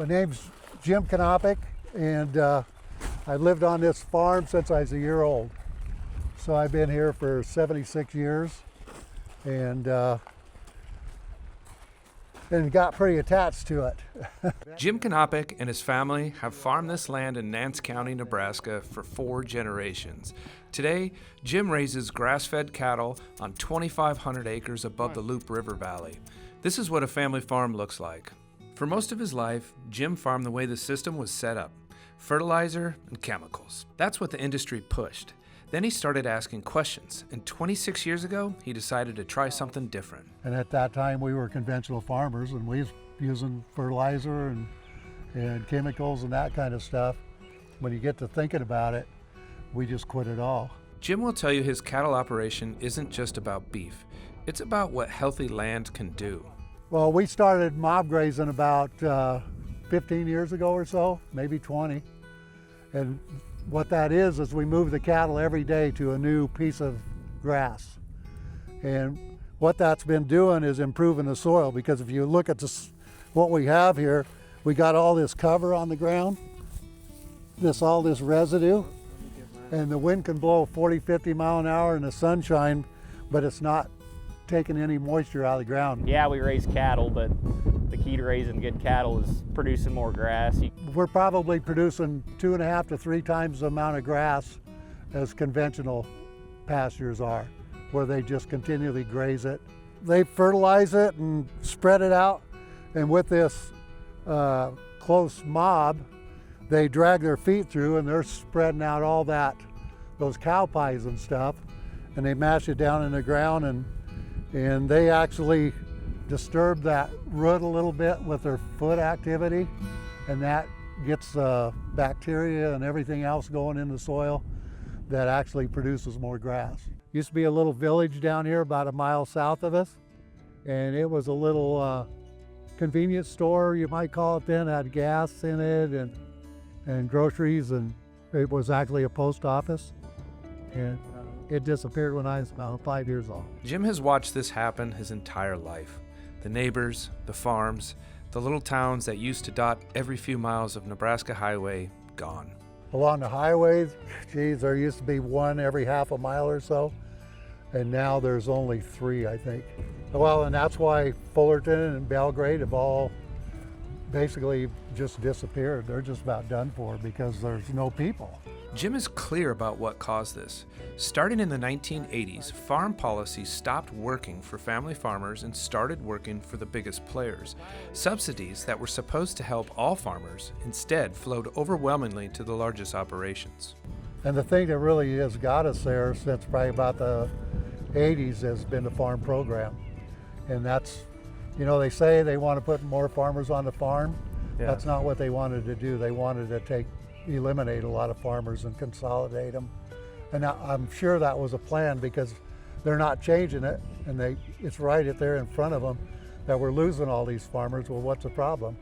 My name's Jim Knopik, and I've lived on this farm since I was a year old. So I've been here for 76 years, and got pretty attached to it. Jim Knopik and his family have farmed this land in Nance County, Nebraska for 4 generations. Today, Jim raises grass-fed cattle on 2,500 acres above the Loup River Valley. This is what a family farm looks like. For most of his life, Jim farmed the way the system was set up: fertilizer and chemicals. That's what the industry pushed. Then he started asking questions, and 26 years ago, he decided to try something different. And at that time, we were conventional farmers, and we was using fertilizer and chemicals and that kind of stuff. When you get to thinking about it, we just quit it all. Jim will tell you his cattle operation isn't just about beef. It's about what healthy land can do. Well, we started mob grazing about 15 years ago or so, maybe 20. And what that is we move the cattle every day to a new piece of grass. And what that's been doing is improving the soil, because if you look at what we have here, we got all this cover on the ground, all this residue, and the wind can blow 40, 50 mile an hour in the sunshine, but it's not taking any moisture out of the ground. Yeah, we raise cattle, but the key to raising good cattle is producing more grass. We're probably producing 2.5 to 3 times the amount of grass as conventional pastures are, where they just continually graze it. They fertilize it and spread it out, and with this close mob, they drag their feet through and they're spreading out all those cow pies and stuff, and they mash it down in the ground, and they actually disturb that root a little bit with their foot activity, and that gets bacteria and everything else going in the soil that actually produces more grass. Used to be a little village down here about a mile south of us, and it was a little convenience store, you might call it then. It had gas in it and groceries, and it was actually a post office, and it disappeared when I was about 5 years old. Jim has watched this happen his entire life. The neighbors, the farms, the little towns that used to dot every few miles of Nebraska highway, gone. Along the highways, geez, there used to be one every half a mile or so, and now there's only 3, I think. Well, and that's why Fullerton and Belgrade have all basically just disappeared. They're just about done for because there's no people. Jim is clear about what caused this. Starting in the 1980s, farm policy stopped working for family farmers and started working for the biggest players. Subsidies that were supposed to help all farmers instead flowed overwhelmingly to the largest operations. And the thing that really has got us there since probably about the 80s has been the farm program. And that's, they say they want to put more farmers on the farm. Yeah. That's not what they wanted to do. They wanted to eliminate a lot of farmers and consolidate them. And I'm sure that was a plan, because they're not changing it, and it's right there in front of them that we're losing all these farmers. Well, what's the problem?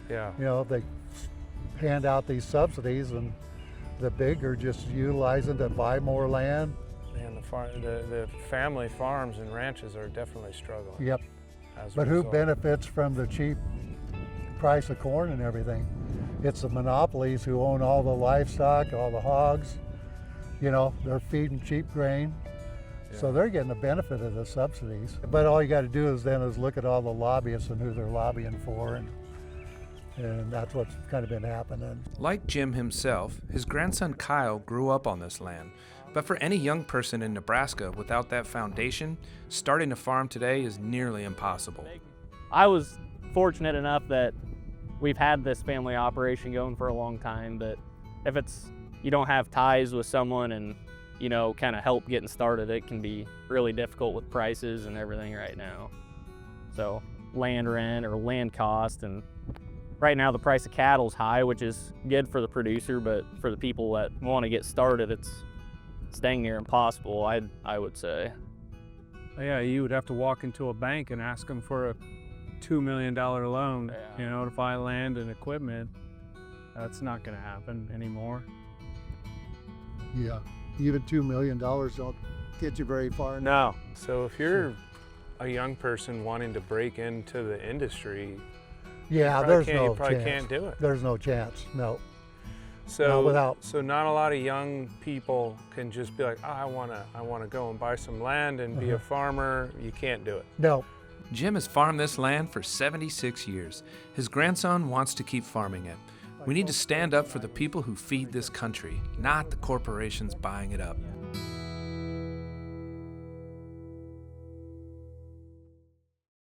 Yeah. They hand out these subsidies, and the big are just utilizing to buy more land. And the family farms and ranches are definitely struggling. Yep. But who benefits from the cheap price of corn and everything? It's the monopolies who own all the livestock, all the hogs. They're feeding cheap grain. Yeah. So they're getting the benefit of the subsidies. But all you got to do is look at all the lobbyists and who they're lobbying for, and that's what's kind of been happening. Like Jim himself, his grandson Kyle grew up on this land. But for any young person in Nebraska without that foundation, starting a farm today is nearly impossible. I was fortunate enough that we've had this family operation going for a long time, but if you don't have ties with someone and, kind of help getting started, it can be really difficult with prices and everything right now. So land rent or land cost, and right now the price of cattle is high, which is good for the producer, but for the people that want to get started, it's dang near impossible, I would say. Yeah, you would have to walk into a bank and ask them for a $2 million loan, to buy land and equipment. That's not going to happen anymore. Yeah, even $2 million don't get you very far. No. So if you're a young person wanting to break into the industry, Yeah, You there's can't- no You probably chance. can't do it. There's no chance. No. So without- so not a lot of young people can just be like, oh, I wanna go and buy some land and be a farmer. You can't do it. No. Jim has farmed this land for 76 years. His grandson wants to keep farming it. We need to stand up for the people who feed this country, not the corporations buying it up.